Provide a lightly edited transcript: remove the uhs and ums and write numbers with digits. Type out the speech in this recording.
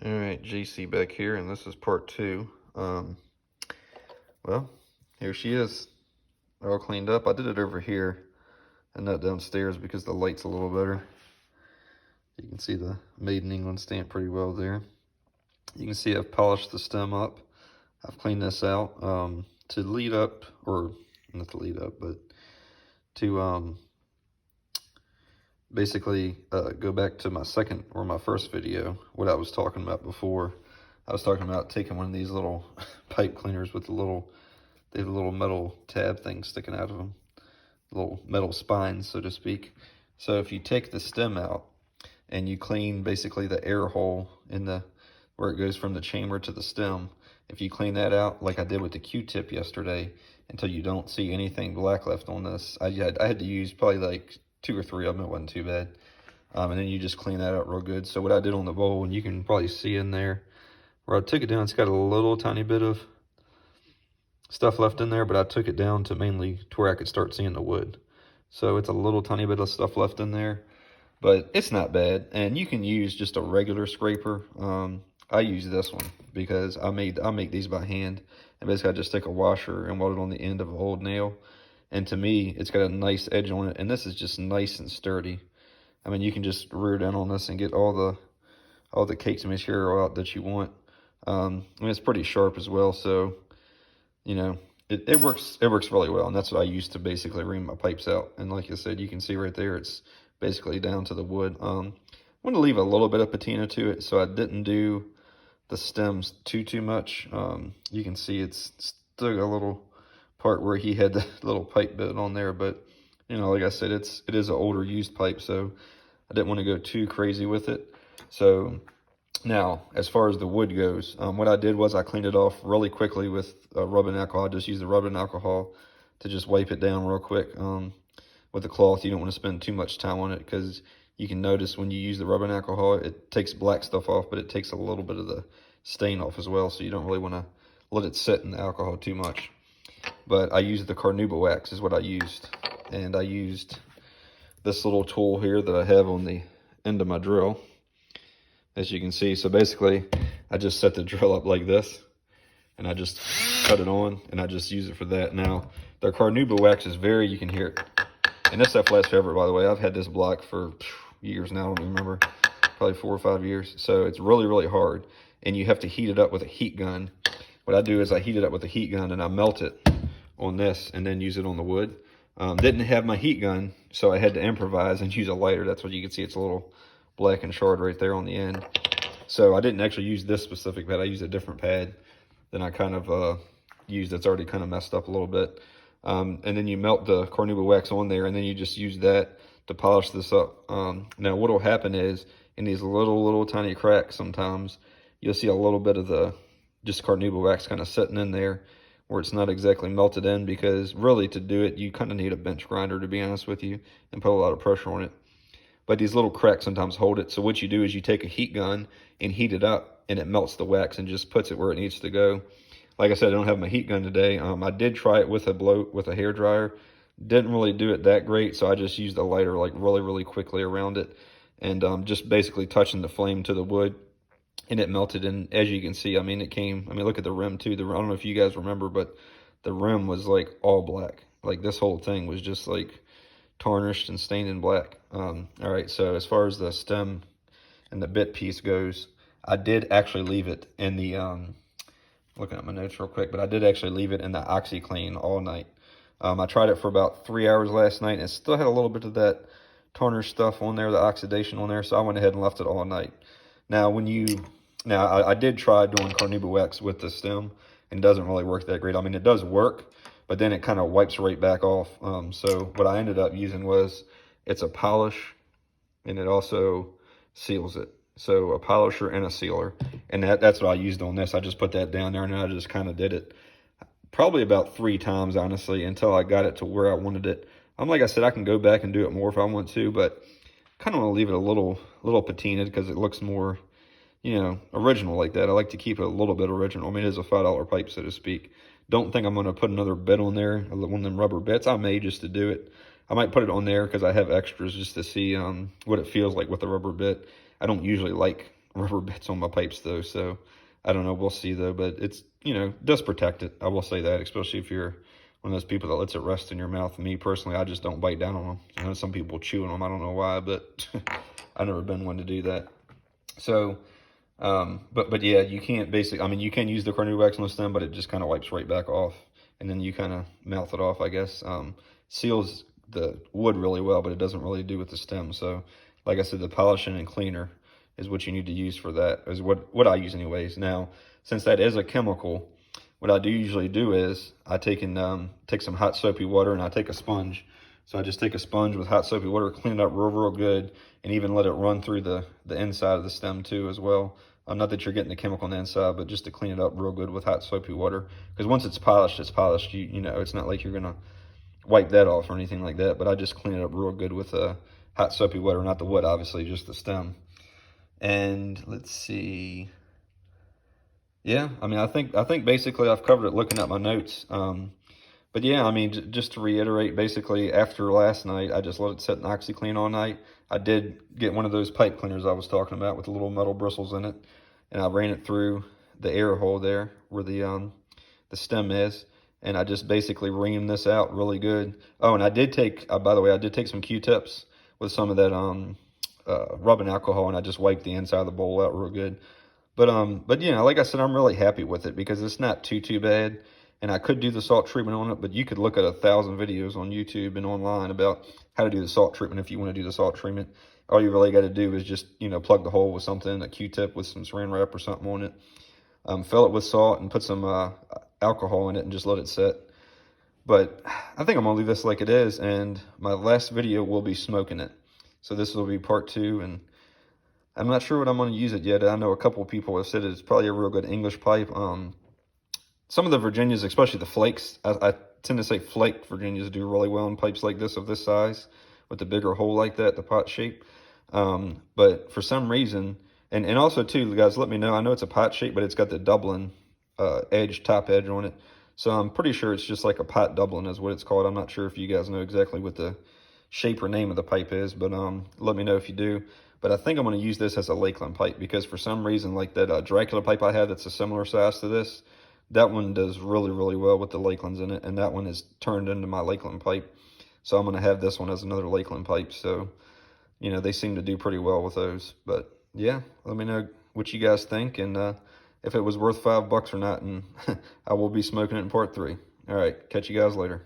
All right, JC back here, and this is part two. Well, here she is, all cleaned up. I did it over here and not downstairs because the light's a little better. You can see the Made in England stamp pretty well there. You can see I've polished the stem up. I've cleaned this out to lead up, or not to lead up, but to basically go back to my second or my first video, what I was talking about before. I was talking about taking one of these little pipe cleaners with they have a little metal tab thing sticking out of them, little metal spines, so to speak. So if you take the stem out and you clean basically the air hole in where it goes from the chamber to the stem, if you clean that out like I did with the Q-tip yesterday until you don't see anything black left on this, I had to use probably like 2 or 3 of them. It wasn't too bad. And then you just clean that out real good. So what I did on the bowl, and you can probably see in there where I took it down, it's got a little tiny bit of stuff left in there, but I took it down to mainly to where I could start seeing the wood. So it's a little tiny bit of stuff left in there, but it's not bad. And you can use just a regular scraper. I use this one because I make these by hand, and basically I just take a washer and weld it on the end of an old nail. And to me, it's got a nice edge on it, and this is just nice and sturdy. I mean, you can just rear down on this and get all the cakes and material out that you want. I mean, it's pretty sharp as well, so you know, it works really well, and that's what I use to basically ream my pipes out. And like I said, you can see right there, it's basically down to the wood. I want to leave a little bit of patina to it, so I didn't do the stems too much. You can see it's still got a little part where he had the little pipe bit on there, but you know, like I said, it is an older used pipe, so I didn't want to go too crazy with it. So now, as far as the wood goes, what I did was I cleaned it off really quickly with rubbing alcohol. I just used the rubbing alcohol to just wipe it down real quick. With the cloth, you don't want to spend too much time on it because you can notice when you use the rubbing alcohol, it takes black stuff off, but it takes a little bit of the stain off as well, so you don't really want to let it sit in the alcohol too much. But I used the carnauba wax is what I used, and I used this little tool here that I have on the end of my drill, as you can see. So basically, I just set the drill up like this, and I just cut it on, and I just use it for that. Now, the carnauba wax is you can hear it. And this stuff lasts forever, by the way. I've had this block for years now, I don't even remember, probably 4 or 5 years. So it's really hard, and you have to heat it up with a heat gun. What I do is I heat it up with a heat gun, and I melt it on this, and then use it on the wood. Didn't have my heat gun, so I had to improvise and use a lighter. That's what you can see. It's a little black and shard right there on the end. So I didn't actually use this specific pad. I used a different pad than I kind of used that's already kind of messed up a little bit. And then you melt the carnauba wax on there, and then you just use that to polish this up. Now what will happen is in these little tiny cracks, sometimes you'll see a little bit of the just carnauba wax kind of sitting in there where it's not exactly melted in, because really to do it, you kind of need a bench grinder, to be honest with you, and put a lot of pressure on it. But these little cracks sometimes hold it. So what you do is you take a heat gun and heat it up, and it melts the wax and just puts it where it needs to go. Like I said, I don't have my heat gun today. I did try it with a hair dryer. Didn't really do it that great, so I just used a lighter like really quickly around it, and just basically touching the flame to the wood, and it melted. And as you can see, I mean, look at the rim too. I don't know if you guys remember, but the rim was like all black. Like this whole thing was just like tarnished and stained in black. All right, so as far as the stem and the bit piece goes, I did actually leave it in the looking at my notes real quick, but I did actually leave it in the OxiClean all night. I tried it for about 3 hours last night, and it still had a little bit of that tarnished stuff on there, the oxidation on there, so I went ahead and left it all night. Now I did try doing carnauba wax with the stem, and it doesn't really work that great. I mean, it does work, but then it kind of wipes right back off. So what I ended up using was, it's a polish, and it also seals it. So a polisher and a sealer, and that's what I used on this. I just put that down there, and I just kind of did it probably about 3 times, honestly, until I got it to where I wanted it. Like I said, I can go back and do it more if I want to, but kind of want to leave it a little patinaed because it looks more, original like that. I like to keep it a little bit original. I mean, it is a $5 pipe, so to speak. Don't think I'm going to put another bit on there, one of them rubber bits. I may, just to do it. I might put it on there because I have extras just to see what it feels like with the rubber bit. I don't usually like rubber bits on my pipes though, so I don't know. We'll see though, but it's, you know, does protect it. I will say that, especially if you're one of those people that lets it rest in your mouth. Me personally, I just don't bite down on them. I know some people chew on them. I don't know why, but I've never been one to do that. So, but yeah, you can't basically, I mean, you can use the carnauba wax on the stem, but it just kind of wipes right back off. And then you kind of mouth it off, I guess. Seals the wood really well, but it doesn't really do with the stem. So, like I said, the polishing and cleaner is what you need to use for that, is what I use anyways. Now, since that is a chemical, what I do usually do is I take some hot soapy water, and I take a sponge. So I just take a sponge with hot soapy water, clean it up real good, and even let it run through the inside of the stem too as well. Not that you're getting the chemical on the inside, but just to clean it up real good with hot soapy water. Because once it's polished, it's polished. You know, it's not like you're gonna wipe that off or anything like that. But I just clean it up real good with hot soapy water, not the wood, obviously, just the stem. And let's see. Yeah, I mean, I think basically I've covered it looking at my notes. But yeah, I mean, just to reiterate, basically after last night, I just let it sit in OxiClean all night. I did get one of those pipe cleaners I was talking about with the little metal bristles in it, and I ran it through the air hole there where the stem is, and I just basically reamed this out really good. Oh, and I did take, by the way, I did take some Q-tips with some of that rubbing alcohol, and I just wiped the inside of the bowl out real good. But you know, like I said, I'm really happy with it because it's not too bad. And I could do the salt treatment on it, but you could look at 1,000 videos on YouTube and online about how to do the salt treatment if you want to do the salt treatment. All you really got to do is just, you know, plug the hole with something, a Q-tip with some saran wrap or something on it. Fill it with salt and put some alcohol in it and just let it sit. But I think I'm going to leave this like it is, and my last video will be smoking it. So this will be part 2, and I'm not sure what I'm going to use it yet. I know a couple of people have said it's probably a real good English pipe. Some of the Virginias, especially the flakes, I tend to say flaked Virginias do really well in pipes like this of this size with the bigger hole like that, the pot shape. But for some reason, and also too, guys, let me know. I know it's a pot shape, but it's got the Dublin top edge on it. So I'm pretty sure it's just like a pot Dublin is what it's called. I'm not sure if you guys know exactly what the shape or name of the pipe is, but let me know if you do. But I think I'm going to use this as a Lakeland pipe because for some reason, like that Dracula pipe I have that's a similar size to this, that one does really well with the Lakelands in it, and that one is turned into my Lakeland pipe. So I'm going to have this one as another Lakeland pipe. So, you know, they seem to do pretty well with those. But yeah, let me know what you guys think and if it was worth $5 or not, and I will be smoking it in part 3. All right, catch you guys later.